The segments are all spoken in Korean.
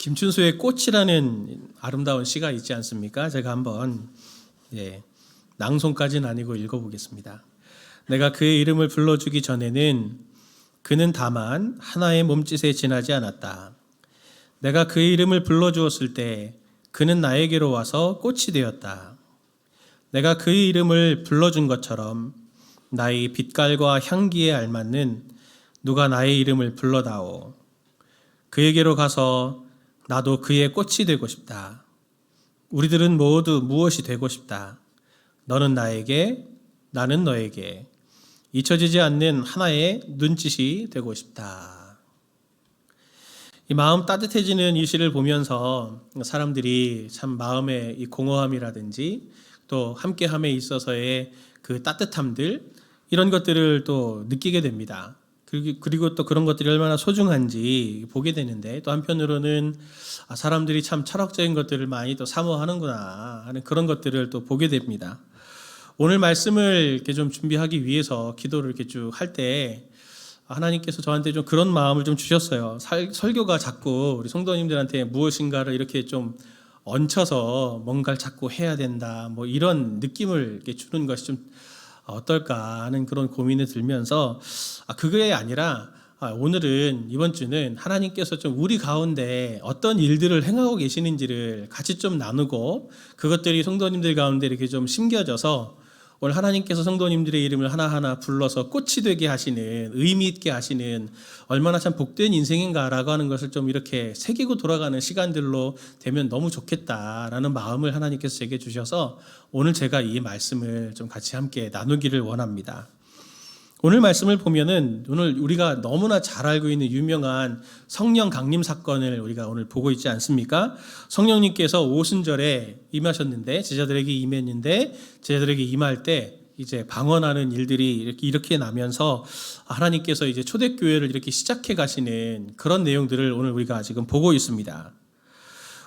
김춘수의 꽃이라는 아름다운 시가 있지 않습니까? 제가 한번 낭송까지는 아니고 읽어보겠습니다. 내가 그의 이름을 불러주기 전에는 그는 다만 하나의 몸짓에 지나지 않았다. 내가 그의 이름을 불러주었을 때 그는 나에게로 와서 꽃이 되었다. 내가 그의 이름을 불러준 것처럼 나의 빛깔과 향기에 알맞는 누가 나의 이름을 불러다오. 그에게로 가서 나도 그의 꽃이 되고 싶다. 우리들은 모두 무엇이 되고 싶다. 너는 나에게, 나는 너에게 잊혀지지 않는 하나의 눈짓이 되고 싶다. 이 마음 따뜻해지는 이 시를 보면서 사람들이 참 마음의 이 공허함이라든지 또 함께함에 있어서의 그 따뜻함들 이런 것들을 또 느끼게 됩니다. 그리고 또 그런 것들이 얼마나 소중한지 보게 되는데 또 한편으로는 사람들이 참 철학적인 것들을 많이 또 사모하는구나 하는 그런 것들을 또 보게 됩니다. 오늘 말씀을 이렇게 좀 준비하기 위해서 기도를 이렇게 쭉 할 때 하나님께서 저한테 좀 그런 마음을 좀 주셨어요. 설교가 자꾸 우리 성도님들한테 무엇인가를 이렇게 좀 얹혀서 뭔가를 자꾸 해야 된다 뭐 이런 느낌을 이렇게 주는 것이 좀 어떨까 하는 그런 고민이 들면서 그게 아니라 오늘은 이번 주는 하나님께서 좀 우리 가운데 어떤 일들을 행하고 계시는지를 같이 좀 나누고 그것들이 성도님들 가운데 이렇게 좀 심겨져서 오늘 하나님께서 성도님들의 이름을 하나하나 불러서 꽃이 되게 하시는 의미 있게 하시는 얼마나 참 복된 인생인가라고 하는 것을 좀 이렇게 새기고 돌아가는 시간들로 되면 너무 좋겠다라는 마음을 하나님께서 제게 주셔서 오늘 제가 이 말씀을 좀 같이 함께 나누기를 원합니다. 오늘 말씀을 보면은 오늘 우리가 너무나 잘 알고 있는 유명한 성령 강림 사건을 우리가 오늘 보고 있지 않습니까? 성령님께서 오순절에 임하셨는데 제자들에게 임했는데 제자들에게 임할 때 이제 방언하는 일들이 이렇게 나면서 하나님께서 이제 초대교회를 이렇게 시작해 가시는 그런 내용들을 오늘 우리가 지금 보고 있습니다.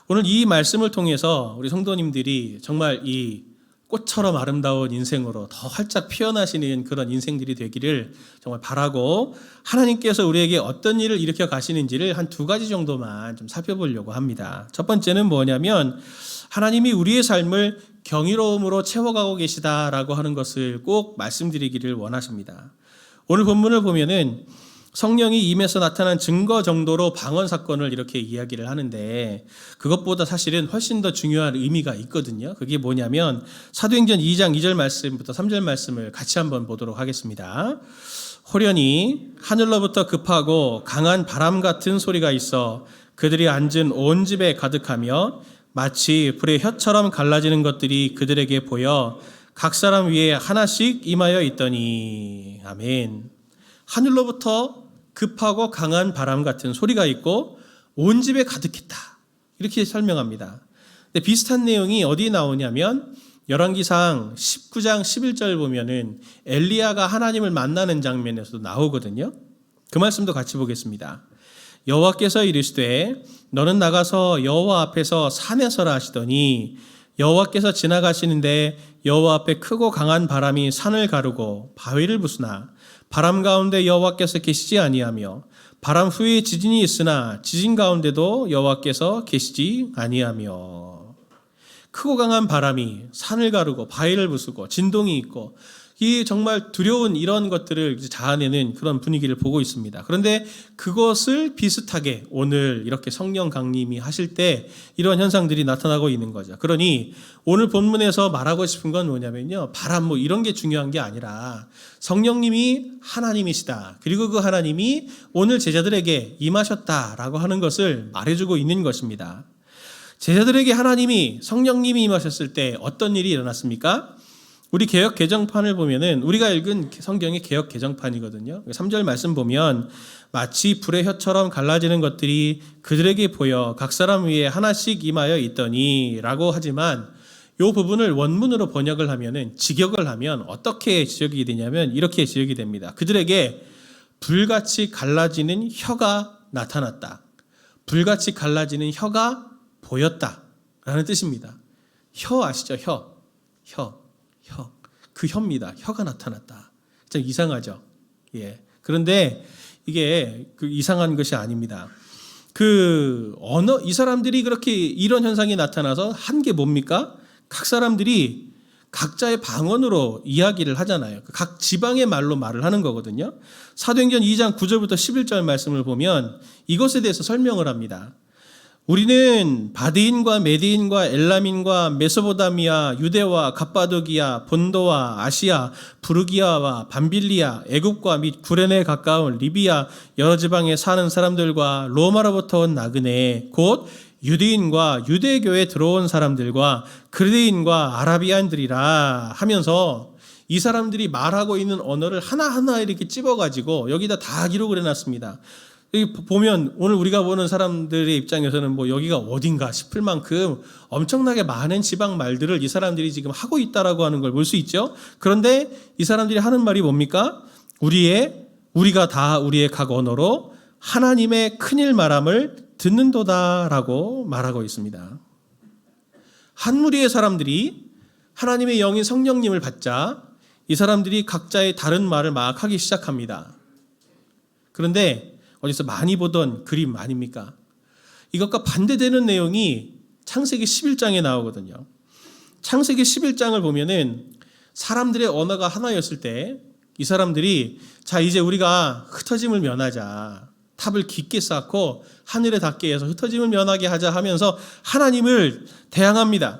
오늘 이 말씀을 통해서 우리 성도님들이 정말 이 꽃처럼 아름다운 인생으로 더 활짝 피어나시는 그런 인생들이 되기를 정말 바라고 하나님께서 우리에게 어떤 일을 일으켜 가시는지를 한 두 가지 정도만 좀 살펴보려고 합니다. 첫 번째는 뭐냐면 하나님이 우리의 삶을 경이로움으로 채워가고 계시다라고 하는 것을 꼭 말씀드리기를 원하십니다. 오늘 본문을 보면은 성령이 임해서 나타난 증거 정도로 방언 사건을 이렇게 이야기를 하는데 그것보다 사실은 훨씬 더 중요한 의미가 있거든요. 그게 뭐냐면 사도행전 2장 2절 말씀부터 3절 말씀을 같이 한번 보도록 하겠습니다. 호련히 하늘로부터 급하고 강한 바람 같은 소리가 있어 그들이 앉은 온 집에 가득하며 마치 불의 혀처럼 갈라지는 것들이 그들에게 보여 각 사람 위에 하나씩 임하여 있더니 아멘. 하늘로부터 급하고 강한 바람 같은 소리가 있고 온 집에 가득했다. 이렇게 설명합니다. 근데 비슷한 내용이 어디에 나오냐면 열왕기상 19장 11절 보면은 엘리야가 하나님을 만나는 장면에서도 나오거든요. 그 말씀도 같이 보겠습니다. 여호와께서 이르시되 너는 나가서 여호와 앞에서 산에 서라 하시더니 여호와께서 지나가시는데 여호와 앞에 크고 강한 바람이 산을 가르고 바위를 부수나 바람 가운데 여호와께서 계시지 아니하며 바람 후에 지진이 있으나 지진 가운데도 여호와께서 계시지 아니하며 크고 강한 바람이 산을 가르고 바위를 부수고 진동이 있고 이 정말 두려운 이런 것들을 자아내는 그런 분위기를 보고 있습니다. 그런데 그것을 비슷하게 오늘 이렇게 성령 강림이 하실 때 이런 현상들이 나타나고 있는 거죠. 그러니 오늘 본문에서 말하고 싶은 건 뭐냐면요. 바람 뭐 이런 게 중요한 게 아니라 성령님이 하나님이시다. 그리고 그 하나님이 오늘 제자들에게 임하셨다라고 하는 것을 말해주고 있는 것입니다. 제자들에게 하나님이 성령님이 임하셨을 때 어떤 일이 일어났습니까? 우리 개역 개정판을 보면은 우리가 읽은 성경의 개역 개정판이거든요. 3절 말씀 보면 마치 불의 혀처럼 갈라지는 것들이 그들에게 보여 각 사람 위에 하나씩 임하여 있더니라고 하지만 이 부분을 원문으로 번역을 하면은 직역을 하면 어떻게 지적이 되냐면 이렇게 지적이 됩니다. 그들에게 불같이 갈라지는 혀가 나타났다. 불같이 갈라지는 혀가 보였다라는 뜻입니다. 혀 아시죠? 혀. 그 혀입니다. 혀가 나타났다. 참 이상하죠. 예. 그런데 이게 그 이상한 것이 아닙니다. 이 사람들이 그렇게 이런 현상이 나타나서 한 게 뭡니까? 각 사람들이 각자의 방언으로 이야기를 하잖아요. 각 지방의 말로 말을 하는 거거든요. 사도행전 2장 9절부터 11절 말씀을 보면 이것에 대해서 설명을 합니다. 우리는 바디인과 메디인과 엘람인과 메소포타미아, 유대와 갑바도기아, 본도와 아시아, 부르기아와 밤빌리아, 애굽과 및 구레네에 가까운 리비아 여러 지방에 사는 사람들과 로마로부터 온 나그네 곧 유대인과 유대교에 들어온 사람들과 그리스인과 아라비안들이라 하면서 이 사람들이 말하고 있는 언어를 하나하나 이렇게 찝어가지고 여기다 다 기록을 해놨습니다. 여기 보면 오늘 우리가 보는 사람들의 입장에서는 뭐 여기가 어딘가 싶을 만큼 엄청나게 많은 지방 말들을 이 사람들이 지금 하고 있다라고 하는 걸 볼 수 있죠. 그런데 이 사람들이 하는 말이 뭡니까? 우리가 다 우리의 각 언어로 하나님의 큰일 말함을 듣는도다라고 말하고 있습니다. 한 무리의 사람들이 하나님의 영인 성령님을 받자 이 사람들이 각자의 다른 말을 막 하기 시작합니다. 그런데 어디서 많이 보던 그림 아닙니까? 이것과 반대되는 내용이 창세기 11장에 나오거든요. 창세기 11장을 보면은 사람들의 언어가 하나였을 때 이 사람들이 자 이제 우리가 흩어짐을 면하자. 탑을 깊게 쌓고 하늘에 닿게 해서 흩어짐을 면하게 하자 하면서 하나님을 대항합니다.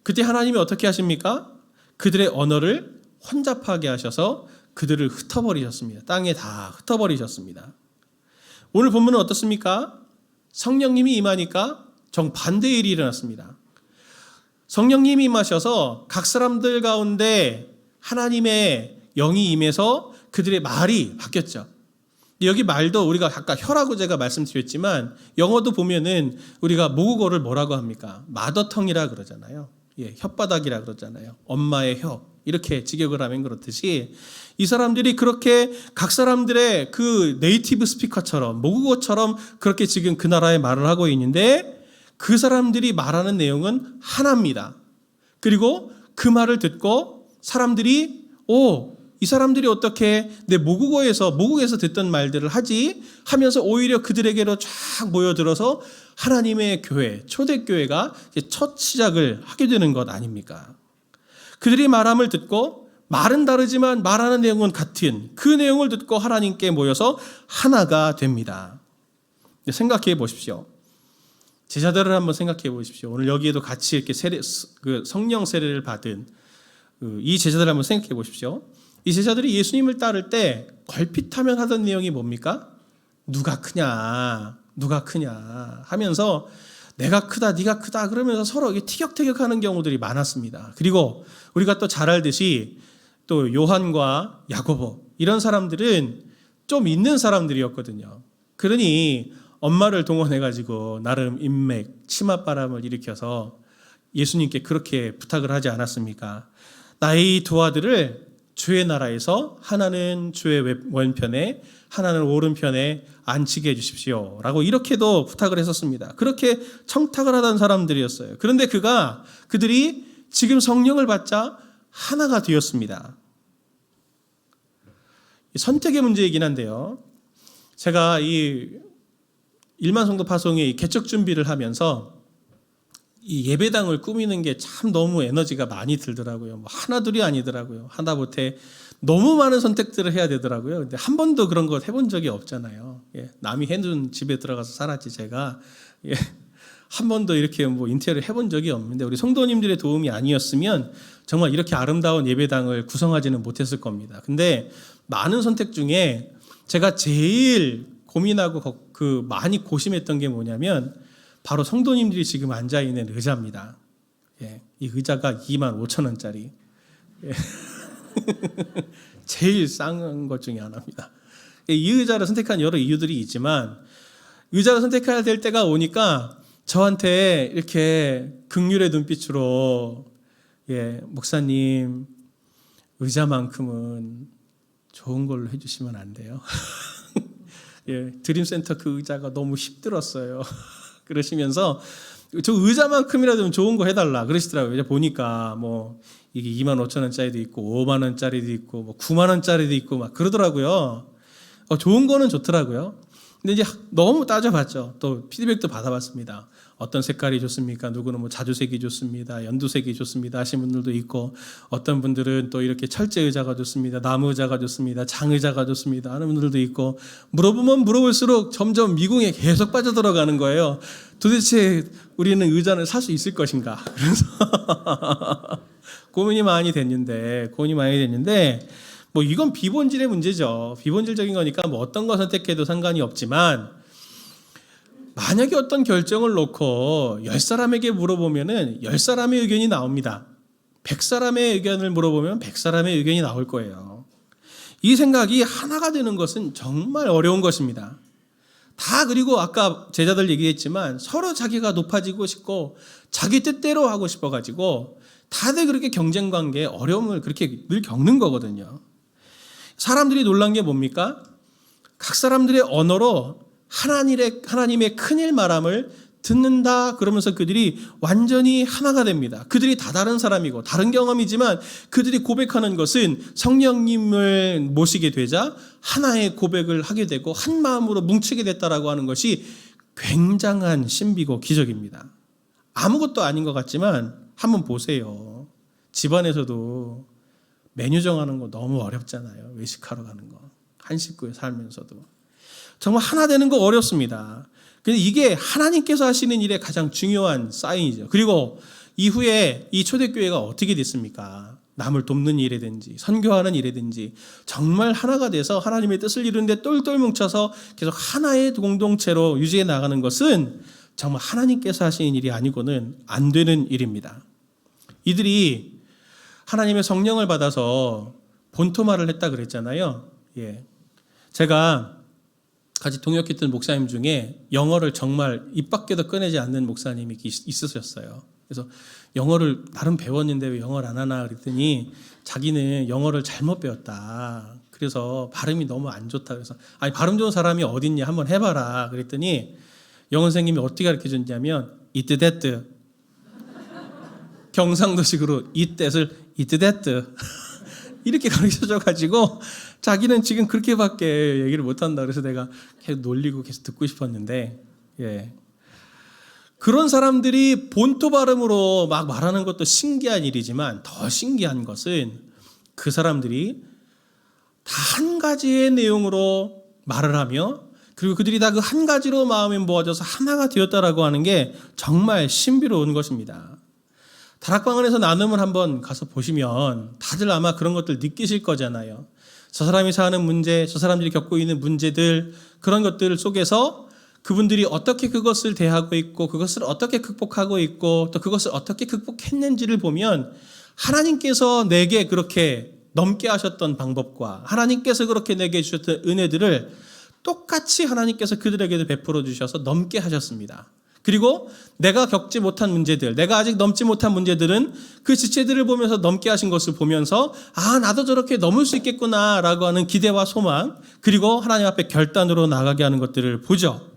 그때 하나님이 어떻게 하십니까? 그들의 언어를 혼잡하게 하셔서 그들을 흩어버리셨습니다. 땅에 다 흩어버리셨습니다. 오늘 본문은 어떻습니까? 성령님이 임하니까 정반대의 일이 일어났습니다. 성령님이 임하셔서 각 사람들 가운데 하나님의 영이 임해서 그들의 말이 바뀌었죠. 여기 말도 우리가 아까 혀라고 제가 말씀드렸지만 영어도 보면은 우리가 모국어를 뭐라고 합니까? 마더텅이라 그러잖아요. 혓바닥이라 그러잖아요. 엄마의 혀 이렇게 직역을 하면 그렇듯이 이 사람들이 그렇게 각 사람들의 그 네이티브 스피커처럼 모국어처럼 그렇게 지금 그 나라의 말을 하고 있는데 그 사람들이 말하는 내용은 하나입니다. 그리고 그 말을 듣고 사람들이 이 사람들이 어떻게 내 모국에서 듣던 말들을 하지 하면서 오히려 그들에게로 쫙 모여들어서 하나님의 교회, 초대교회가 첫 시작을 하게 되는 것 아닙니까? 그들이 말함을 듣고 말은 다르지만 말하는 내용은 같은 그 내용을 듣고 하나님께 모여서 하나가 됩니다. 생각해 보십시오. 제자들을 한번 생각해 보십시오. 오늘 여기에도 같이 이렇게 성령 세례를 받은 이 제자들을 한번 생각해 보십시오. 이 제자들이 예수님을 따를 때 걸핏하면 하던 내용이 뭡니까? 누가 크냐 하면서 내가 크다 네가 크다 그러면서 서로 티격태격하는 경우들이 많았습니다. 그리고 우리가 또 잘 알듯이 또 요한과 야고보 이런 사람들은 좀 있는 사람들이었거든요. 그러니 엄마를 동원해가지고 나름 인맥 치맛바람을 일으켜서 예수님께 그렇게 부탁을 하지 않았습니까? 나의 두 아들을 주의 나라에서 하나는 주의 왼편에 하나는 오른편에 앉히게 해주십시오 라고 이렇게도 부탁을 했었습니다. 그렇게 청탁을 하던 사람들이었어요. 그런데 그들이 지금 성령을 받자 하나가 되었습니다. 선택의 문제이긴 한데요. 제가 이 일만 성도 파송의 개척 준비를 하면서 이 예배당을 꾸미는 게 참 너무 에너지가 많이 들더라고요. 뭐 하나둘이 아니더라고요. 하다못해 너무 많은 선택들을 해야 되더라고요. 근데 한 번도 그런 거 해본 적이 없잖아요. 남이 해준 집에 들어가서 살았지 제가 한 번도 이렇게 뭐 인테리어를 해본 적이 없는데 우리 성도님들의 도움이 아니었으면 정말 이렇게 아름다운 예배당을 구성하지는 못했을 겁니다. 근데 많은 선택 중에 제가 제일 고민하고 많이 고심했던 게 뭐냐면 바로 성도님들이 지금 앉아있는 의자입니다. 이 의자가 25,000원짜리 제일 싼 것 중에 하나입니다. 이 의자를 선택한 여러 이유들이 있지만 의자를 선택해야 될 때가 오니까 저한테 이렇게 긍휼의 눈빛으로 목사님 의자만큼은 좋은 걸로 해주시면 안 돼요? 드림센터 그 의자가 너무 힘들었어요. 그러시면서 저 의자만큼이라도 좀 좋은 거 해달라 그러시더라고요. 이제 보니까 뭐 이게 25,000원짜리도 있고 5만원짜리도 있고 뭐 9만원짜리도 있고 막 그러더라고요. 좋은 거는 좋더라고요. 근데 이제 너무 따져봤죠. 또 피드백도 받아봤습니다. 어떤 색깔이 좋습니까? 누구는 뭐 자주색이 좋습니다. 연두색이 좋습니다 하신 분들도 있고, 어떤 분들은 또 이렇게 철제 의자가 좋습니다. 나무 의자가 좋습니다. 장 의자가 좋습니다 하는 분들도 있고, 물어보면 물어볼수록 점점 미궁에 계속 빠져들어가는 거예요. 도대체 우리는 의자는 살 수 있을 것인가? 그래서 고민이 많이 됐는데 뭐 이건 비본질의 문제죠. 비본질적인 거니까 뭐 어떤 거 선택해도 상관이 없지만, 만약에 어떤 결정을 놓고 10사람에게 물어보면은 10사람의 의견이 나옵니다. 100사람의 의견을 물어보면 100사람의 의견이 나올 거예요. 이 생각이 하나가 되는 것은 정말 어려운 것입니다. 다, 그리고 아까 제자들 얘기했지만 서로 자기가 높아지고 싶고 자기 뜻대로 하고 싶어가지고 다들 그렇게 경쟁관계에 어려움을 그렇게 늘 겪는 거거든요. 사람들이 놀란 게 뭡니까? 각 사람들의 언어로 하나님의 큰일 말함을 듣는다 그러면서 그들이 완전히 하나가 됩니다. 그들이 다 다른 사람이고 다른 경험이지만 그들이 고백하는 것은 성령님을 모시게 되자 하나의 고백을 하게 되고 한 마음으로 뭉치게 됐다라고 하는 것이 굉장한 신비고 기적입니다. 아무것도 아닌 것 같지만 한번 보세요. 집안에서도 메뉴 정하는 거 너무 어렵잖아요. 외식하러 가는 거. 한 식구에 살면서도. 정말 하나 되는 거 어렵습니다. 근데 이게 하나님께서 하시는 일의 가장 중요한 사인이죠. 그리고 이후에 이 초대교회가 어떻게 됐습니까? 남을 돕는 일이든지 선교하는 일이든지 정말 하나가 돼서 하나님의 뜻을 이루는데 똘똘 뭉쳐서 계속 하나의 공동체로 유지해 나가는 것은 정말 하나님께서 하시는 일이 아니고는 안 되는 일입니다. 이들이 하나님의 성령을 받아서 본토말을 했다 그랬잖아요. 예. 제가 같이 동역했던 목사님 중에 영어를 정말 입 밖에도 꺼내지 않는 목사님이 있으셨어요. 그래서 영어를 나름 배웠는데 왜 영어를 안 하나 그랬더니 자기는 영어를 잘못 배웠다. 그래서 발음이 너무 안 좋다. 그래서 아니 발음 좋은 사람이 어딨냐 한번 해봐라. 그랬더니 영어 선생님이 어떻게 가르쳐줬냐면 이뜨 됐뜨 경상도식으로 이때를 이뜨 됐뜨 이렇게 가르쳐줘가지고 자기는 지금 그렇게밖에 얘기를 못한다. 그래서 내가 계속 놀리고 계속 듣고 싶었는데, 예. 그런 사람들이 본토 발음으로 막 말하는 것도 신기한 일이지만 더 신기한 것은 그 사람들이 다 한 가지의 내용으로 말을 하며 그리고 그들이 다 그 한 가지로 마음이 모아져서 하나가 되었다라고 하는 게 정말 신비로운 것입니다. 다락방 안에서 나눔을 한번 가서 보시면 다들 아마 그런 것들 느끼실 거잖아요. 저 사람이 사는 문제, 저 사람들이 겪고 있는 문제들, 그런 것들 속에서 그분들이 어떻게 그것을 대하고 있고 그것을 어떻게 극복하고 있고 또 그것을 어떻게 극복했는지를 보면 하나님께서 내게 그렇게 넘게 하셨던 방법과 하나님께서 그렇게 내게 주셨던 은혜들을 똑같이 하나님께서 그들에게도 베풀어 주셔서 넘게 하셨습니다. 그리고 내가 겪지 못한 문제들, 내가 아직 넘지 못한 문제들은 그 지체들을 보면서 넘게 하신 것을 보면서 아, 나도 저렇게 넘을 수 있겠구나라고 하는 기대와 소망, 그리고 하나님 앞에 결단으로 나가게 하는 것들을 보죠.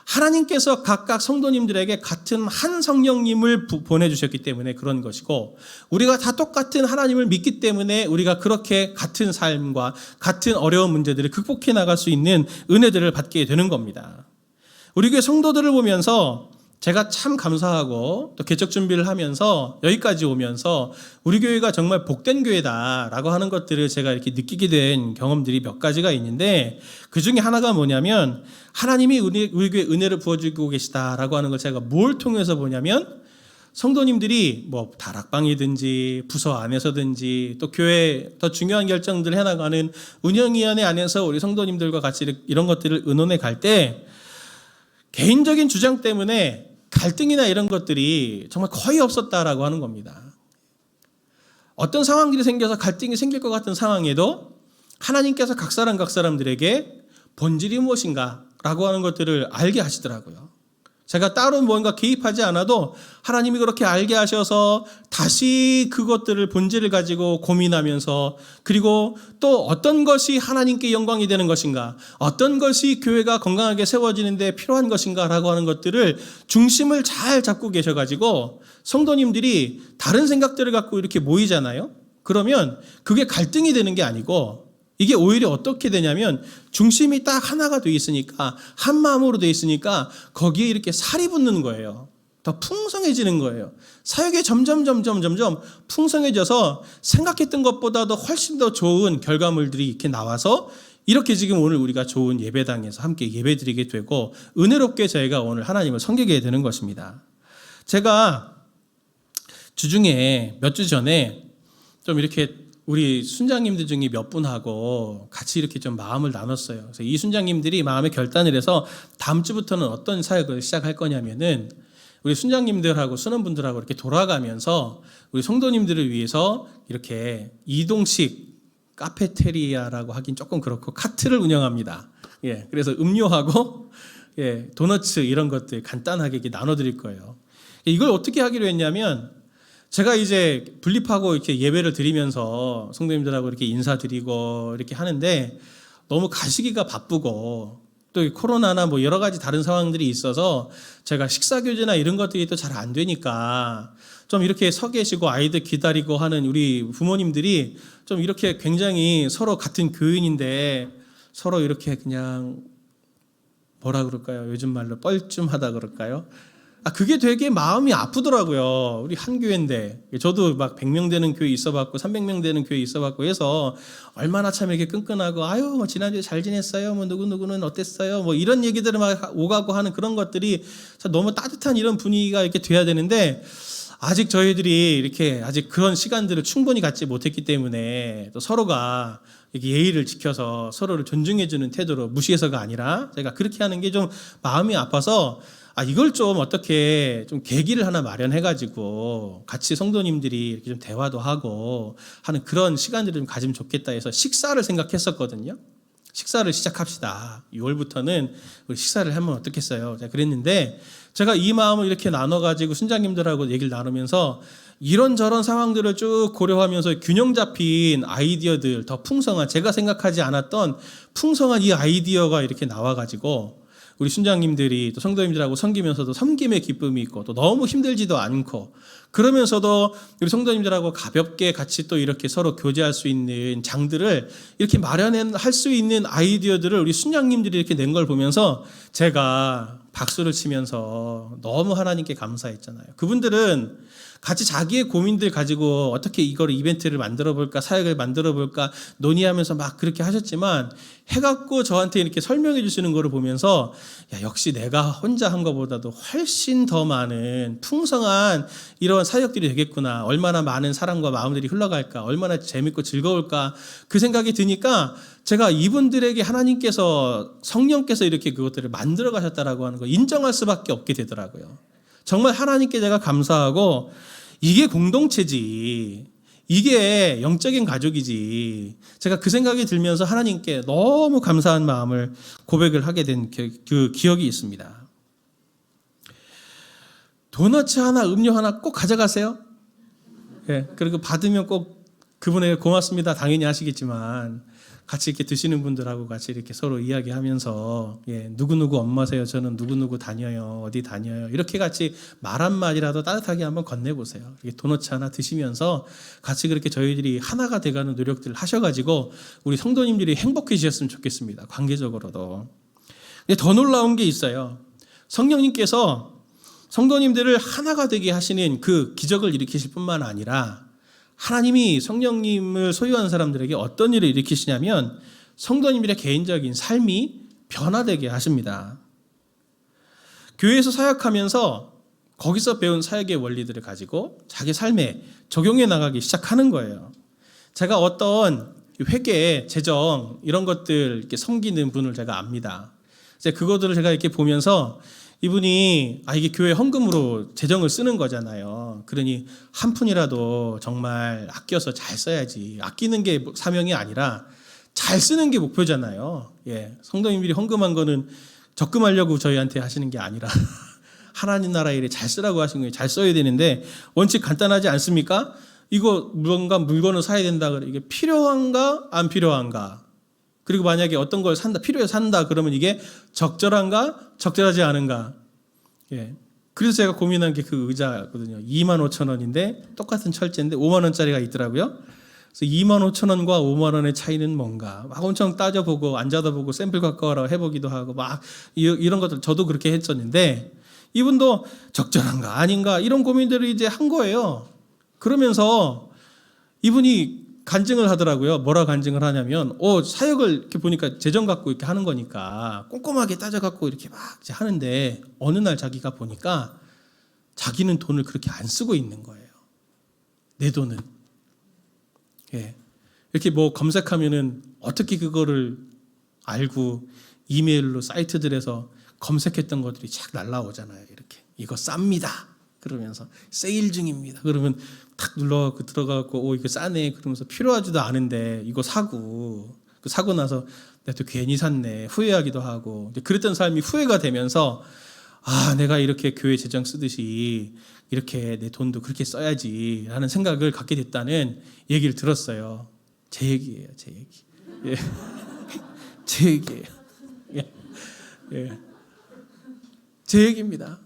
하나님께서 각각 성도님들에게 같은 한 성령님을 보내주셨기 때문에 그런 것이고, 우리가 다 똑같은 하나님을 믿기 때문에 우리가 그렇게 같은 삶과 같은 어려운 문제들을 극복해 나갈 수 있는 은혜들을 받게 되는 겁니다. 우리 교회 성도들을 보면서 제가 참 감사하고 또 개척 준비를 하면서 여기까지 오면서 우리 교회가 정말 복된 교회다라고 하는 것들을 제가 이렇게 느끼게 된 경험들이 몇 가지가 있는데, 그 중에 하나가 뭐냐면 하나님이 우리 교회에 은혜를 부어주고 계시다라고 하는 걸 제가 뭘 통해서 보냐면, 성도님들이 뭐 다락방이든지 부서 안에서든지 또 교회 더 중요한 결정들을 해나가는 운영위원회 안에서 우리 성도님들과 같이 이런 것들을 의논해 갈 때 개인적인 주장 때문에 갈등이나 이런 것들이 정말 거의 없었다라고 하는 겁니다. 어떤 상황들이 생겨서 갈등이 생길 것 같은 상황에도 하나님께서 각 사람들에게 본질이 무엇인가 라고 하는 것들을 알게 하시더라고요. 제가 따로 뭔가 개입하지 않아도 하나님이 그렇게 알게 하셔서 다시 그것들을 본질을 가지고 고민하면서, 그리고 또 어떤 것이 하나님께 영광이 되는 것인가, 어떤 것이 교회가 건강하게 세워지는데 필요한 것인가 라고 하는 것들을 중심을 잘 잡고 계셔가지고 성도님들이 다른 생각들을 갖고 이렇게 모이잖아요. 그러면 그게 갈등이 되는 게 아니고 이게 오히려 어떻게 되냐면 중심이 딱 하나가 돼 있으니까, 한 마음으로 돼 있으니까 거기에 이렇게 살이 붙는 거예요. 더 풍성해지는 거예요. 사역이 점점 풍성해져서 생각했던 것보다도 훨씬 더 좋은 결과물들이 이렇게 나와서 이렇게 지금 오늘 우리가 좋은 예배당에서 함께 예배드리게 되고 은혜롭게 저희가 오늘 하나님을 섬기게 되는 것입니다. 제가 주중에 몇 주 전에 좀 이렇게 우리 순장님들 중에 몇 분하고 같이 이렇게 좀 마음을 나눴어요. 그래서 이 순장님들이 마음의 결단을 해서 다음 주부터는 어떤 사역을 시작할 거냐면은 우리 순장님들하고 수능분들하고 이렇게 돌아가면서 우리 성도님들을 위해서 이렇게 이동식 카페테리아라고 하긴 조금 그렇고 카트를 운영합니다. 예, 그래서 음료하고 도너츠 이런 것들 간단하게 이렇게 나눠드릴 거예요. 이걸 어떻게 하기로 했냐면 제가 이제 분립하고 이렇게 예배를 드리면서 성도님들하고 이렇게 인사드리고 이렇게 하는데 너무 가시기가 바쁘고 또 코로나나 뭐 여러 가지 다른 상황들이 있어서 제가 식사 교제나 이런 것들이 또 잘 안 되니까 좀 이렇게 서 계시고 아이들 기다리고 하는 우리 부모님들이 좀 이렇게 굉장히 서로 같은 교인인데 서로 이렇게 그냥 뭐라 그럴까요? 요즘 말로 뻘쭘하다 그럴까요? 그게 되게 마음이 아프더라고요. 우리 한 교회인데 저도 막 100명 되는 교회 있어봤고 300명 되는 교회 있어봤고 해서 얼마나 참 이렇게 끈끈하고 아유 뭐 지난주에 잘 지냈어요? 뭐 누구누구는 어땠어요? 뭐 이런 얘기들을 막 오가고 하는 그런 것들이 너무 따뜻한 이런 분위기가 이렇게 돼야 되는데 아직 저희들이 이렇게 아직 그런 시간들을 충분히 갖지 못했기 때문에 또 서로가 이렇게 예의를 지켜서 서로를 존중해주는 태도로 무시해서가 아니라 제가 그렇게 하는 게 좀 마음이 아파서 이걸 좀 어떻게 좀 계기를 하나 마련해가지고 같이 성도님들이 이렇게 좀 대화도 하고 하는 그런 시간들을 좀 가지면 좋겠다 해서 식사를 생각했었거든요. 식사를 시작합시다. 6월부터는 우리 식사를 하면 어떻겠어요? 제가 그랬는데 제가 이 마음을 이렇게 나눠가지고 순장님들하고 얘기를 나누면서 이런저런 상황들을 쭉 고려하면서 균형 잡힌 아이디어들, 더 풍성한 제가 생각하지 않았던 풍성한 이 아이디어가 이렇게 나와가지고 우리 순장님들이 또 성도님들하고 섬기면서도 섬김의 기쁨이 있고 또 너무 힘들지도 않고 그러면서도 우리 성도님들하고 가볍게 같이 또 이렇게 서로 교제할 수 있는 장들을 이렇게 마련할 수 있는 아이디어들을 우리 순장님들이 이렇게 낸 걸 보면서 제가 박수를 치면서 너무 하나님께 감사했잖아요. 그분들은 같이 자기의 고민들 가지고 어떻게 이걸 이벤트를 만들어 볼까, 사역을 만들어 볼까 논의하면서 막 그렇게 하셨지만 해갖고 저한테 이렇게 설명해 주시는 거를 보면서 역시 내가 혼자 한 것보다도 훨씬 더 많은 풍성한 이런 사역들이 되겠구나. 얼마나 많은 사랑과 마음들이 흘러갈까. 얼마나 재밌고 즐거울까. 그 생각이 드니까 제가 이분들에게 하나님께서 성령께서 이렇게 그것들을 만들어 가셨다라고 하는 거 인정할 수밖에 없게 되더라고요. 정말 하나님께 제가 감사하고 이게 공동체지. 이게 영적인 가족이지. 제가 그 생각이 들면서 하나님께 너무 감사한 마음을 고백을 하게 된 그 기억이 있습니다. 도너츠 하나, 음료 하나 꼭 가져가세요. 그리고 받으면 꼭 그분에게 고맙습니다. 당연히 하시겠지만 같이 이렇게 드시는 분들하고 같이 이렇게 서로 이야기하면서 누구누구 엄마세요. 저는 누구누구 다녀요. 어디 다녀요. 이렇게 같이 말 한마디라도 따뜻하게 한번 건네보세요. 이렇게 도너츠 하나 드시면서 같이 그렇게 저희들이 하나가 돼가는 노력들을 하셔가지고 우리 성도님들이 행복해지셨으면 좋겠습니다. 관계적으로도. 근데 더 놀라운 게 있어요. 성령님께서 성도님들을 하나가 되게 하시는 그 기적을 일으키실 뿐만 아니라 하나님이 성령님을 소유한 사람들에게 어떤 일을 일으키시냐면 성도님들의 개인적인 삶이 변화되게 하십니다. 교회에서 사역하면서 거기서 배운 사역의 원리들을 가지고 자기 삶에 적용해 나가기 시작하는 거예요. 제가 어떤 회계, 재정 이런 것들 이렇게 섬기는 분을 제가 압니다. 이제 그것들을 제가 이렇게 보면서 이분이 이게 교회 헌금으로 재정을 쓰는 거잖아요. 그러니 한 푼이라도 정말 아껴서 잘 써야지. 아끼는 게 사명이 아니라 잘 쓰는 게 목표잖아요. 성도님들이 헌금한 거는 적금하려고 저희한테 하시는 게 아니라 하나님 나라 일에 잘 쓰라고 하신 거예요. 잘 써야 되는데 원칙 간단하지 않습니까? 이거 뭔가 물건을 사야 된다 그래. 이게 필요한가 안 필요한가? 그리고 만약에 어떤 걸 산다, 필요해서 산다 그러면 이게 적절한가 적절하지 않은가? 그래서 제가 고민한 게 그 의자거든요. 25,000원인데 똑같은 철제인데 5만 원짜리가 있더라고요. 그래서 25,000원과 5만 원의 차이는 뭔가 막 엄청 따져보고 앉아다 보고 샘플 갖고 와라 해보기도 하고 막 이런 것들 저도 그렇게 했었는데 이분도 적절한가 아닌가 이런 고민들을 이제 한 거예요. 그러면서 이분이 간증을 하더라고요. 뭐라 간증을 하냐면, 사역을 이렇게 보니까 재정 갖고 이렇게 하는 거니까 꼼꼼하게 따져갖고 이렇게 막 이제 하는데 어느 날 자기가 보니까 자기는 돈을 그렇게 안 쓰고 있는 거예요. 내 돈은. 예. 이렇게 뭐 검색하면은 어떻게 그거를 알고 이메일로 사이트들에서 검색했던 것들이 착 날라오잖아요. 이렇게. 이거 쌉니다. 그러면서 세일 중입니다. 그러면 탁 눌러 들어가고 이거 싸네 그러면서 필요하지도 않은데 이거 사고 나서 내가 또 괜히 샀네 후회하기도 하고 그랬던 삶이 후회가 되면서 내가 이렇게 교회 재정 쓰듯이 이렇게 내 돈도 그렇게 써야지 라는 생각을 갖게 됐다는 얘기를 들었어요. 제 얘기예요. 제 얘기. 예. 제 얘기예요. 예. 예. 제 얘기입니다.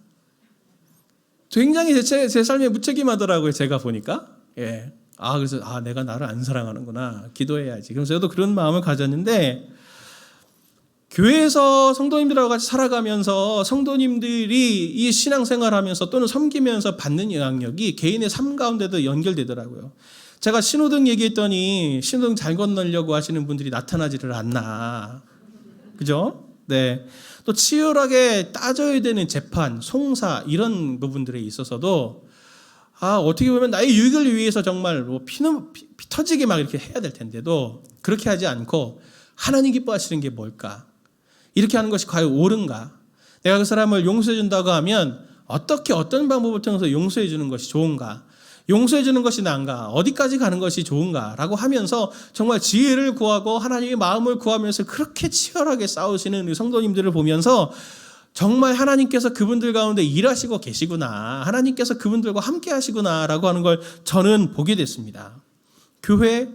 굉장히 제 삶에 무책임하더라고요. 제가 보니까. 예. 그래서 내가 나를 안 사랑하는구나. 기도해야지. 그래서 저도 그런 마음을 가졌는데 교회에서 성도님들하고 같이 살아가면서 성도님들이 이 신앙생활하면서 또는 섬기면서 받는 영향력이 개인의 삶 가운데도 연결되더라고요. 제가 신호등 얘기했더니 신호등 잘 건너려고 하시는 분들이 나타나지를 않나. 그죠? 네. 또 치열하게 따져야 되는 재판, 송사 이런 부분들에 있어서도 어떻게 보면 나의 유익을 위해서 정말 피 터지게 막 이렇게 해야 될 텐데도 그렇게 하지 않고 하나님 기뻐하시는 게 뭘까? 이렇게 하는 것이 과연 옳은가? 내가 그 사람을 용서해 준다고 하면 어떤 방법을 통해서 용서해 주는 것이 좋은가? 용서해 주는 것이 나은가? 어디까지 가는 것이 좋은가? 라고 하면서 정말 지혜를 구하고 하나님의 마음을 구하면서 그렇게 치열하게 싸우시는 우리 성도님들을 보면서 정말 하나님께서 그분들 가운데 일하시고 계시구나. 하나님께서 그분들과 함께 하시구나. 라고 하는 걸 저는 보게 됐습니다. 교회,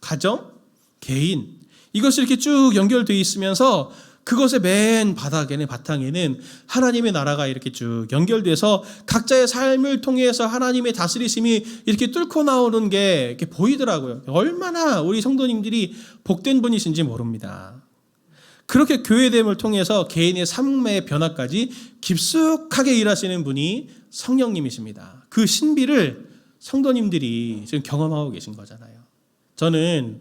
가정, 개인 이것이 이렇게 쭉 연결되어 있으면서 그것의 맨 바탕에는 하나님의 나라가 이렇게 쭉 연결돼서 각자의 삶을 통해서 하나님의 다스리심이 이렇게 뚫고 나오는 게 이렇게 보이더라고요. 얼마나 우리 성도님들이 복된 분이신지 모릅니다. 그렇게 교회됨을 통해서 개인의 삶의 변화까지 깊숙하게 일하시는 분이 성령님이십니다. 그 신비를 성도님들이 지금 경험하고 계신 거잖아요. 저는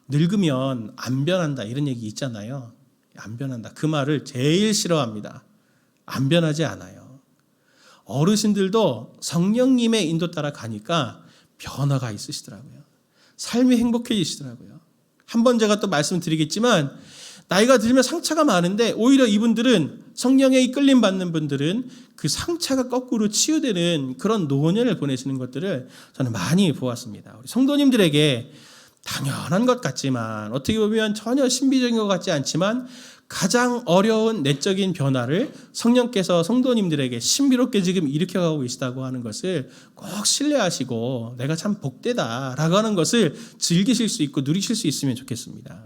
늙으면 안 변한다 이런 얘기 있잖아요. 안 변한다. 그 말을 제일 싫어합니다. 안 변하지 않아요. 어르신들도 성령님의 인도 따라 가니까 변화가 있으시더라고요. 삶이 행복해지시더라고요. 한번 제가 또 말씀드리겠지만 나이가 들면 상처가 많은데 오히려 이분들은 성령에 이끌림 받는 분들은 그 상처가 거꾸로 치유되는 그런 노년을 보내시는 것들을 저는 많이 보았습니다. 우리 성도님들에게 당연한 것 같지만 어떻게 보면 전혀 신비적인 것 같지 않지만 가장 어려운 내적인 변화를 성령께서 성도님들에게 신비롭게 지금 일으켜가고 계시다고 하는 것을 꼭 신뢰하시고 내가 참 복되다라고 하는 것을 즐기실 수 있고 누리실 수 있으면 좋겠습니다.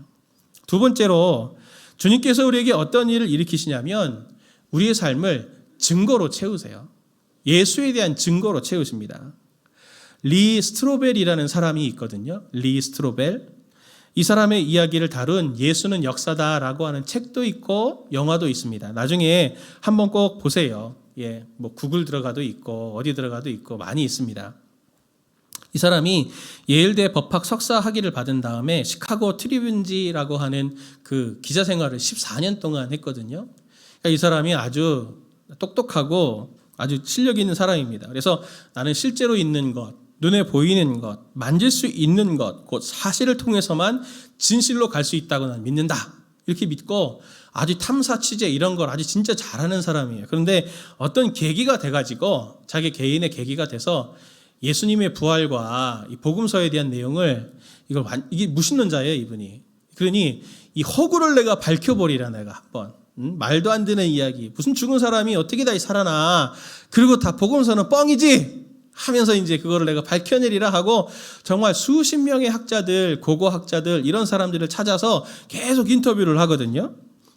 두 번째로 주님께서 우리에게 어떤 일을 일으키시냐면 우리의 삶을 증거로 채우세요. 예수에 대한 증거로 채우십니다. 리 스트로벨이라는 사람이 있거든요. 리 스트로벨. 이 사람의 이야기를 다룬 예수는 역사다라고 하는 책도 있고 영화도 있습니다. 나중에 한번 꼭 보세요. 뭐 구글 들어가도 있고 어디 들어가도 있고 많이 있습니다. 이 사람이 예일대 법학 석사 학위를 받은 다음에 시카고 트리뷴지라고 하는 그 기자 생활을 14년 동안 했거든요. 그러니까 이 사람이 아주 똑똑하고 아주 실력 있는 사람입니다. 그래서 나는 실제로 있는 것, 눈에 보이는 것, 만질 수 있는 것, 곧 사실을 통해서만 진실로 갈 수 있다고 난 믿는다. 이렇게 믿고 아주 탐사 취재 이런 걸 아주 진짜 잘하는 사람이에요. 그런데 어떤 계기가 돼가지고 자기 개인의 계기가 돼서 예수님의 부활과 이 복음서에 대한 내용을 이게 무신론자예요, 이분이. 그러니 이 허구를 내가 밝혀버리라 내가 한번. 말도 안 되는 이야기. 무슨 죽은 사람이 어떻게 다시 살아나. 그리고 다 복음서는 뻥이지. 하면서 이제 그거를 내가 밝혀내리라 하고 정말 수십 명의 학자들, 고고학자들 이런 사람들을 찾아서 계속 인터뷰를 하거든요.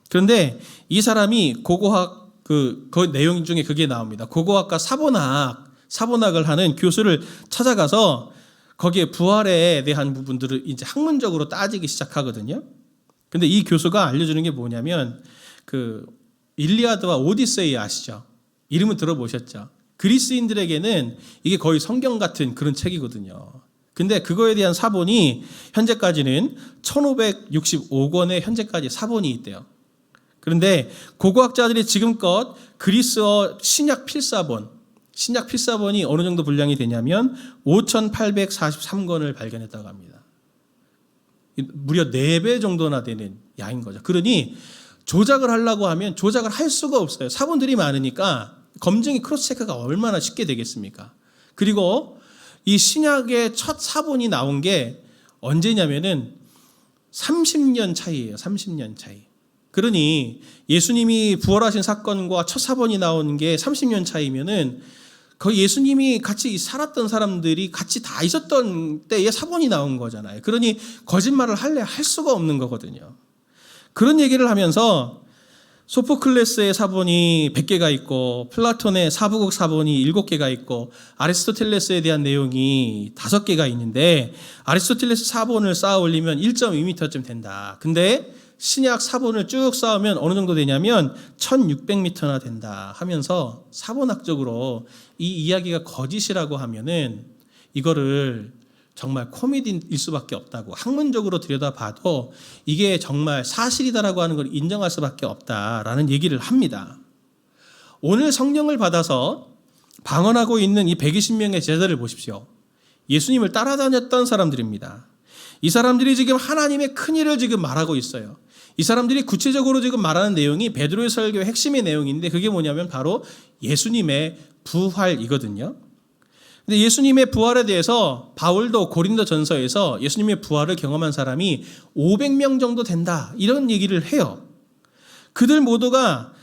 그런데 이 사람이 고고학 그 내용 중에 그게 나옵니다. 고고학과 사본학을 하는 교수를 찾아가서 거기에 부활에 대한 부분들을 이제 학문적으로 따지기 시작하거든요. 근데 이 교수가 알려주는 게 뭐냐면 그 일리아드와 오디세이 아시죠? 이름은 들어보셨죠? 그리스인들에게는 이게 거의 성경 같은 그런 책이거든요. 근데 그거에 대한 사본이 현재까지는 1565권의 현재까지 사본이 있대요. 그런데 고고학자들이 지금껏 그리스어 신약 필사본이 어느 정도 분량이 되냐면 5843권을 발견했다고 합니다. 무려 4배 정도나 되는 양인 거죠. 그러니 조작을 하려고 하면 조작을 할 수가 없어요. 사본들이 많으니까 검증이 크로스 체크가 얼마나 쉽게 되겠습니까? 그리고 이 신약의 첫 사본이 나온 게 언제냐면은 30년 차이예요. 30년 차이. 그러니 예수님이 부활하신 사건과 첫 사본이 나온 게 30년 차이면은 거의 예수님이 같이 살았던 사람들이 같이 다 있었던 때에 사본이 나온 거잖아요. 그러니 거짓말을 할 수가 없는 거거든요. 그런 얘기를 하면서 소포클레스의 사본이 100개가 있고 플라톤의 사부국 사본이 7개가 있고 아리스토텔레스에 대한 내용이 5개가 있는데 아리스토텔레스 사본을 쌓아 올리면 1.2m쯤 된다. 근데 신약 사본을 쭉 쌓으면 어느 정도 되냐면 1600m나 된다 하면서 사본학적으로 이 이야기가 거짓이라고 하면은 이거를 정말 코미디일 수밖에 없다고, 학문적으로 들여다봐도 이게 정말 사실이다라고 하는 걸 인정할 수밖에 없다라는 얘기를 합니다. 오늘 성령을 받아서 방언하고 있는 이 120명의 제자들을 보십시오. 예수님을 따라다녔던 사람들입니다. 이 사람들이 지금 하나님의 큰일을 지금 말하고 있어요. 이 사람들이 구체적으로 지금 말하는 내용이 베드로의 설교의 핵심의 내용인데 그게 뭐냐면 바로 예수님의 부활이거든요. 근데 예수님의 부활에 대해서 바울도 고린도전서에서 예수님의 부활을 경험한 사람이 500명 정도 된다 이런 얘기를 해요. 그들 모두가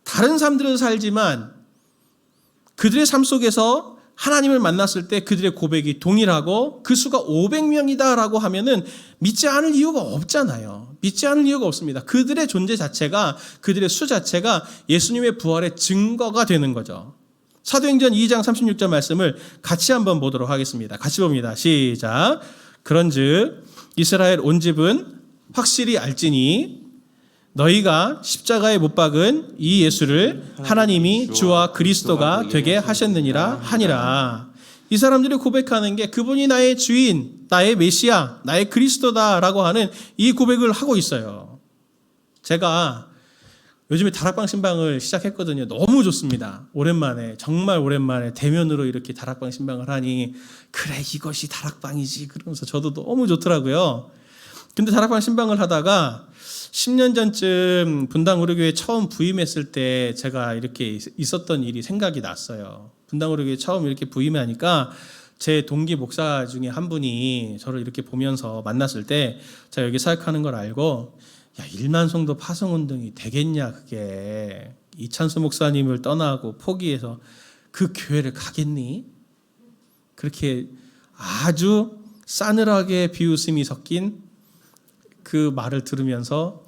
다른 삶들을 살지만 그들의 삶 속에서 하나님을 만났을 때 그들의 고백이 동일하고 그 수가 500명이다라고 하면은 믿지 않을 이유가 없잖아요. 믿지 않을 이유가 없습니다. 그들의 존재 자체가, 그들의 수 자체가 예수님의 부활의 증거가 되는 거죠. 사도행전 2장 36절 말씀을 같이 한번 보도록 하겠습니다. 같이 봅니다. 시작. 그런즉 이스라엘 온 집은 확실히 알지니 너희가 십자가에 못 박은 이 예수를 하나님이 주와 그리스도가 되게 하셨느니라 하니라. 이 사람들이 고백하는 게 그분이 나의 주인, 나의 메시아, 나의 그리스도다라고 하는 이 고백을 하고 있어요. 제가 요즘에 다락방 신방을 시작했거든요. 너무 좋습니다. 오랜만에, 정말 오랜만에 대면으로 이렇게 다락방 신방을 하니 그래 이것이 다락방이지 그러면서 저도 너무 좋더라고요. 근데 다락방 신방을 하다가 10년 전쯤 분당 우리교회 처음 부임했을 때 제가 이렇게 있었던 일이 생각이 났어요. 분당 우리교회 처음 이렇게 부임하니까 제 동기 목사 중에 한 분이 저를 이렇게 보면서 만났을 때 제가 여기 사역하는 걸 알고 야, 1만 성도 파송운동이 되겠냐 그게. 이찬수 목사님을 떠나고 포기해서 그 교회를 가겠니? 그렇게 아주 싸늘하게 비웃음이 섞인 그 말을 들으면서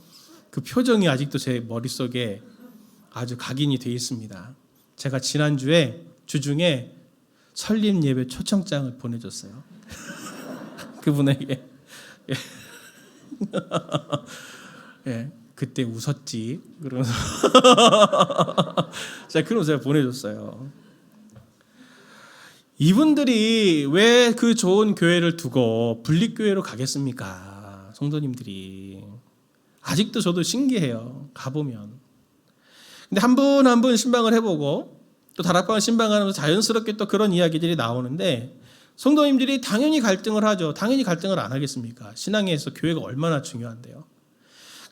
그 표정이 아직도 제 머릿속에 아주 각인이 되어 있습니다. 제가 지난주에 주중에 설립 예배 초청장을 보내줬어요. 그분에게. 예, 그때 웃었지. 그러면서 제가 보내줬어요. 이분들이 왜 그 좋은 교회를 두고 분립교회로 가겠습니까? 성도님들이. 아직도 저도 신기해요. 가보면. 근데 한 분 한 분 신방을 해보고 또 다락방 신방하면서 자연스럽게 또 그런 이야기들이 나오는데 성도님들이 당연히 갈등을 하죠. 당연히 갈등을 안 하겠습니까? 신앙에서 교회가 얼마나 중요한데요.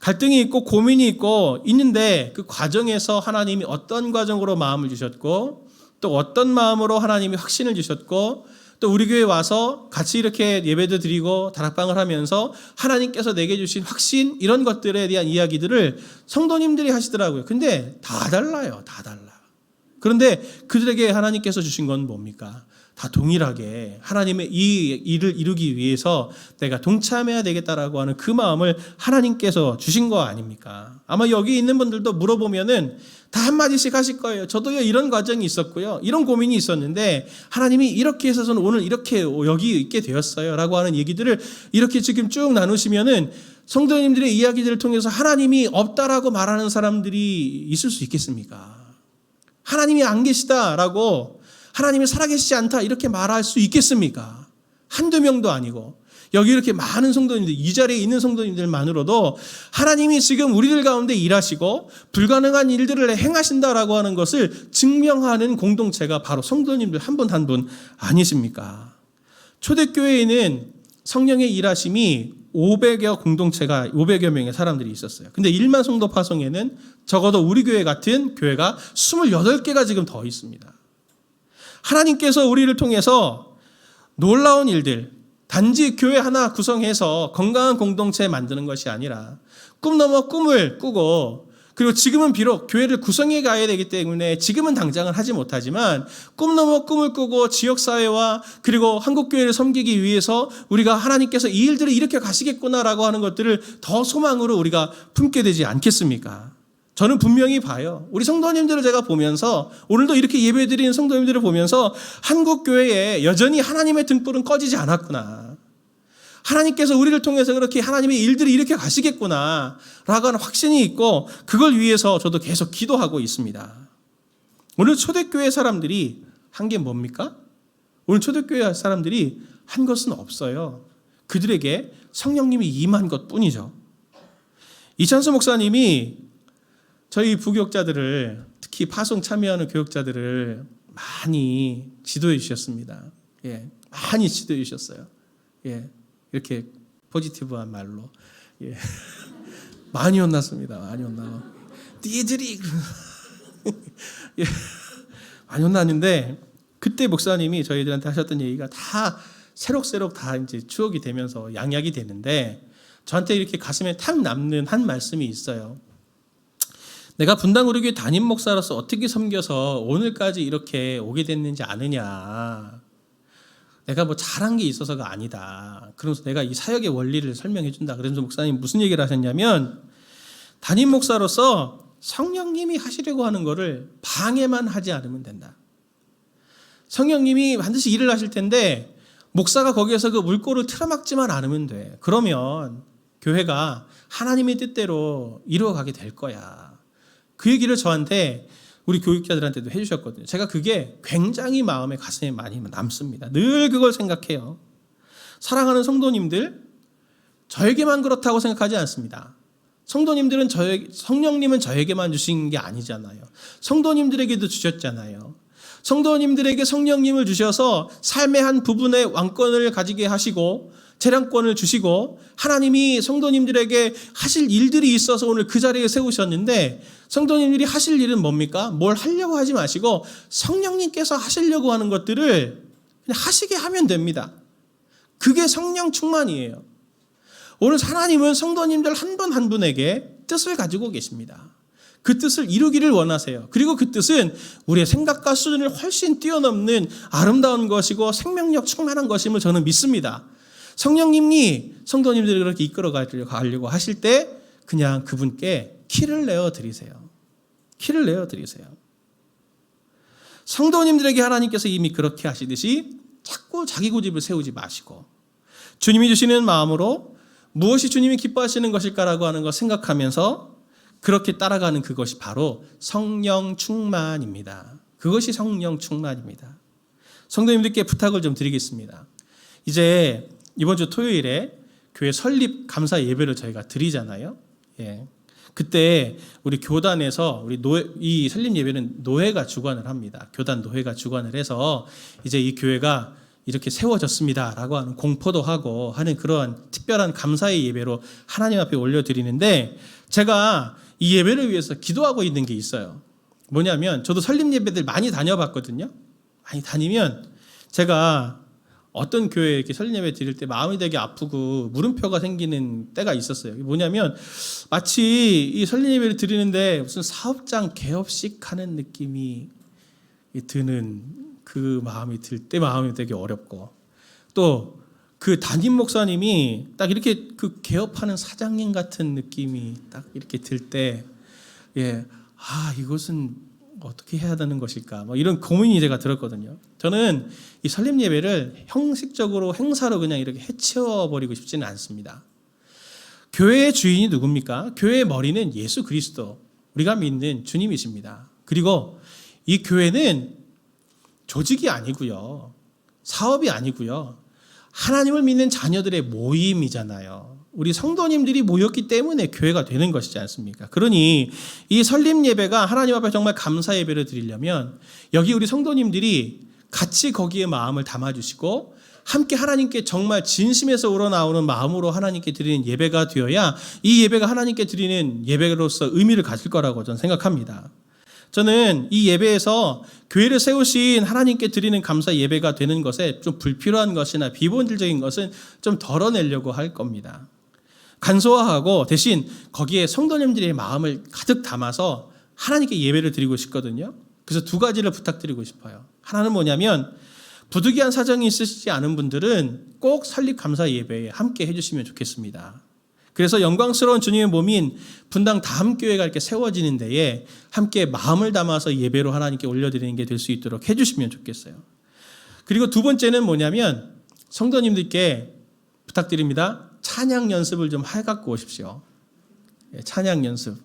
갈등이 있고 고민이 있는데 그 과정에서 하나님이 어떤 과정으로 마음을 주셨고 또 어떤 마음으로 하나님이 확신을 주셨고 또 우리 교회에 와서 같이 이렇게 예배도 드리고 다락방을 하면서 하나님께서 내게 주신 확신 이런 것들에 대한 이야기들을 성도님들이 하시더라고요. 근데 다 달라요. 다 달라. 그런데 그들에게 하나님께서 주신 건 뭡니까? 다 동일하게 하나님의 이 일을 이루기 위해서 내가 동참해야 되겠다라고 하는 그 마음을 하나님께서 주신 거 아닙니까? 아마 여기 있는 분들도 물어보면은 다 한마디씩 하실 거예요. 저도요 이런 과정이 있었고요. 이런 고민이 있었는데 하나님이 이렇게 해서 저는 오늘 이렇게 여기 있게 되었어요. 라고 하는 얘기들을 이렇게 지금 쭉 나누시면은 성도님들의 이야기들을 통해서 하나님이 없다라고 말하는 사람들이 있을 수 있겠습니까? 하나님이 안 계시다라고 하나님이 살아계시지 않다 이렇게 말할 수 있겠습니까? 한두 명도 아니고 여기 이렇게 많은 성도님들, 이 자리에 있는 성도님들만으로도 하나님이 지금 우리들 가운데 일하시고 불가능한 일들을 행하신다라고 하는 것을 증명하는 공동체가 바로 성도님들 한 분 한 분 아니십니까? 초대교회에는 성령의 일하심이 500여 명의 사람들이 있었어요. 근데 1만 성도 파송에는 적어도 우리 교회 같은 교회가 28개가 지금 더 있습니다. 하나님께서 우리를 통해서 놀라운 일들, 단지 교회 하나 구성해서 건강한 공동체 만드는 것이 아니라 꿈 넘어 꿈을 꾸고, 그리고 지금은 비록 교회를 구성해 가야 되기 때문에 지금은 당장은 하지 못하지만 꿈 넘어 꿈을 꾸고 지역사회와 그리고 한국교회를 섬기기 위해서 우리가 하나님께서 이 일들을 이렇게 가시겠구나라고 하는 것들을 더 소망으로 우리가 품게 되지 않겠습니까? 저는 분명히 봐요. 우리 성도님들을 제가 보면서, 오늘도 이렇게 예배드리는 성도님들을 보면서 한국교회에 여전히 하나님의 등불은 꺼지지 않았구나. 하나님께서 우리를 통해서 그렇게 하나님의 일들이 이렇게 가시겠구나 라고 하는 확신이 있고, 그걸 위해서 저도 계속 기도하고 있습니다. 오늘 초대교회 사람들이 한 게 뭡니까? 오늘 초대교회 사람들이 한 것은 없어요. 그들에게 성령님이 임한 것뿐이죠. 이찬수 목사님이 저희 부교육자들을, 특히 파송 참여하는 교육자들을 많이 지도해 주셨습니다. 예, 많이 지도해 주셨어요. 예, 이렇게 포지티브한 말로. 예, 많이 혼났습니다. 많이 혼나고. 니들이 예, 많이 혼났는데, 그때 목사님이 저희들한테 하셨던 얘기가 다 새록새록 다 이제 추억이 되면서 양약이 되는데, 저한테 이렇게 가슴에 탁 남는 한 말씀이 있어요. 내가 분당 우리 교회 담임 목사로서 어떻게 섬겨서 오늘까지 이렇게 오게 됐는지 아느냐. 내가 뭐 잘한 게 있어서가 아니다. 그러면서 내가 이 사역의 원리를 설명해 준다. 그러면서 목사님 무슨 얘기를 하셨냐면, 담임 목사로서 성령님이 하시려고 하는 거를 방해만 하지 않으면 된다. 성령님이 반드시 일을 하실 텐데 목사가 거기에서 그 물꼬를 틀어막지만 않으면 돼. 그러면 교회가 하나님의 뜻대로 이루어가게 될 거야. 그 얘기를 저한테, 우리 교육자들한테도 해주셨거든요. 제가 그게 굉장히 마음에 가슴에 많이 남습니다. 늘 그걸 생각해요. 사랑하는 성도님들, 저에게만 그렇다고 생각하지 않습니다. 성도님들은 성령님은 저에게만 주신 게 아니잖아요. 성도님들에게도 주셨잖아요. 성도님들에게 성령님을 주셔서 삶의 한 부분의 왕권을 가지게 하시고 재량권을 주시고, 하나님이 성도님들에게 하실 일들이 있어서 오늘 그 자리에 세우셨는데, 성도님들이 하실 일은 뭡니까? 뭘 하려고 하지 마시고 성령님께서 하시려고 하는 것들을 그냥 하시게 하면 됩니다. 그게 성령 충만이에요. 오늘 하나님은 성도님들 한 분 한 분에게 뜻을 가지고 계십니다. 그 뜻을 이루기를 원하세요. 그리고 그 뜻은 우리의 생각과 수준을 훨씬 뛰어넘는 아름다운 것이고 생명력 충만한 것임을 저는 믿습니다. 성령님이 성도님들을 그렇게 이끌어 가려고 하실 때 그냥 그분께 키를 내어 드리세요. 키를 내어 드리세요. 성도님들에게 하나님께서 이미 그렇게 하시듯이 자꾸 자기 고집을 세우지 마시고, 주님이 주시는 마음으로 무엇이 주님이 기뻐하시는 것일까라고 하는 것 생각하면서 그렇게 따라가는 그것이 바로 성령 충만입니다. 그것이 성령 충만입니다. 성도님들께 부탁을 좀 드리겠습니다. 이제 이번 주 토요일에 교회 설립 감사 예배를 저희가 드리잖아요. 예. 그때 우리 교단에서 이 설립 예배는 노회가 주관을 합니다. 교단 노회가 주관을 해서 이제 이 교회가 이렇게 세워졌습니다라고 하는 공포도 하고 하는 그러한 특별한 감사의 예배로 하나님 앞에 올려드리는데, 제가 이 예배를 위해서 기도하고 있는 게 있어요. 뭐냐면, 저도 설립 예배들 많이 다녀봤거든요. 많이 다니면 제가 어떤 교회에 이렇게 설립 예배 드릴 때 마음이 되게 아프고 물음표가 생기는 때가 있었어요. 뭐냐면, 마치 이 설립 예배를 드리는데 무슨 사업장 개업식 하는 느낌이 드는 그 마음이 들 때 마음이 되게 어렵고, 또 그 담임 목사님이 딱 이렇게 그 개업하는 사장님 같은 느낌이 딱 이렇게 들 때, 이것은 어떻게 해야 되는 것일까? 뭐 이런 고민이 제가 들었거든요. 저는 이 설립 예배를 형식적으로 행사로 그냥 이렇게 해치워버리고 싶지는 않습니다. 교회의 주인이 누굽니까? 교회의 머리는 예수 그리스도, 우리가 믿는 주님이십니다. 그리고 이 교회는 조직이 아니고요, 사업이 아니고요, 하나님을 믿는 자녀들의 모임이잖아요. 우리 성도님들이 모였기 때문에 교회가 되는 것이지 않습니까? 그러니 이 설립 예배가 하나님 앞에 정말 감사 예배를 드리려면 여기 우리 성도님들이 같이 거기에 마음을 담아주시고 함께 하나님께 정말 진심에서 우러나오는 마음으로 하나님께 드리는 예배가 되어야 이 예배가 하나님께 드리는 예배로서 의미를 가질 거라고 저는 생각합니다. 저는 이 예배에서 교회를 세우신 하나님께 드리는 감사 예배가 되는 것에 좀 불필요한 것이나 비본질적인 것은 좀 덜어내려고 할 겁니다. 간소화하고 대신 거기에 성도님들의 마음을 가득 담아서 하나님께 예배를 드리고 싶거든요. 그래서 두 가지를 부탁드리고 싶어요. 하나는 뭐냐면, 부득이한 사정이 있으시지 않은 분들은 꼭 설립 감사 예배에 함께 해주시면 좋겠습니다. 그래서 영광스러운 주님의 몸인 분당 다함교회가 이렇게 세워지는 데에 함께 마음을 담아서 예배로 하나님께 올려드리는 게 될 수 있도록 해주시면 좋겠어요. 그리고 두 번째는 뭐냐면, 성도님들께 부탁드립니다. 찬양 연습을 좀 해갖고 오십시오. 찬양 연습.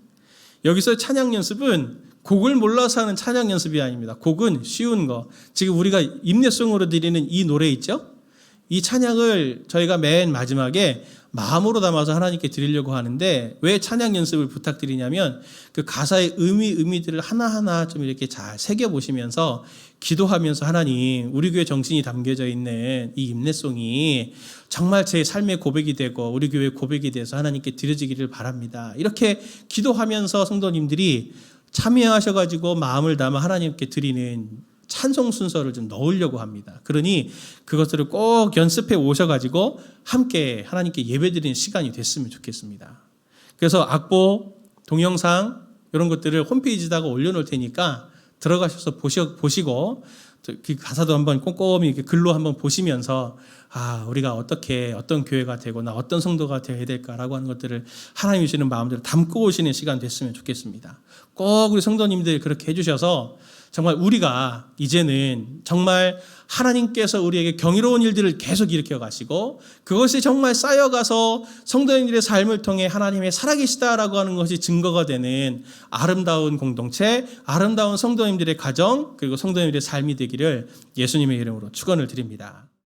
여기서 찬양 연습은 곡을 몰라서 하는 찬양 연습이 아닙니다. 곡은 쉬운 거. 지금 우리가 임내송으로 드리는 이 노래 있죠? 이 찬양을 저희가 맨 마지막에 마음으로 담아서 하나님께 드리려고 하는데, 왜 찬양 연습을 부탁드리냐면 그 가사의 의미들을 하나하나 좀 이렇게 잘 새겨보시면서 기도하면서, 하나님, 우리 교회 정신이 담겨져 있는 이 임내송이 정말 제 삶의 고백이 되고 우리 교회 고백이 돼서 하나님께 드려지기를 바랍니다. 이렇게 기도하면서 성도님들이 참여하셔가지고 마음을 담아 하나님께 드리는 찬송 순서를 좀 넣으려고 합니다. 그러니 그것들을 꼭 연습해 오셔가지고 함께 하나님께 예배드리는 시간이 됐으면 좋겠습니다. 그래서 악보, 동영상 이런 것들을 홈페이지에다가 올려놓을 테니까 들어가셔서 보시고 그 가사도 한번 꼼꼼히 이렇게 글로 한번 보시면서, 우리가 어떻게 어떤 교회가 되고 나 어떤 성도가 되어야 될까라고 하는 것들을 하나님 주시는 마음대로 담고 오시는 시간 됐으면 좋겠습니다. 꼭 우리 성도님들이 그렇게 해주셔서 정말 우리가 이제는 정말 하나님께서 우리에게 경이로운 일들을 계속 일으켜 가시고 그것이 정말 쌓여가서 성도님들의 삶을 통해 하나님의 살아계시다라고 하는 것이 증거가 되는 아름다운 공동체, 아름다운 성도님들의 가정, 그리고 성도님들의 삶이 되기를 예수님의 이름으로 축원을 드립니다.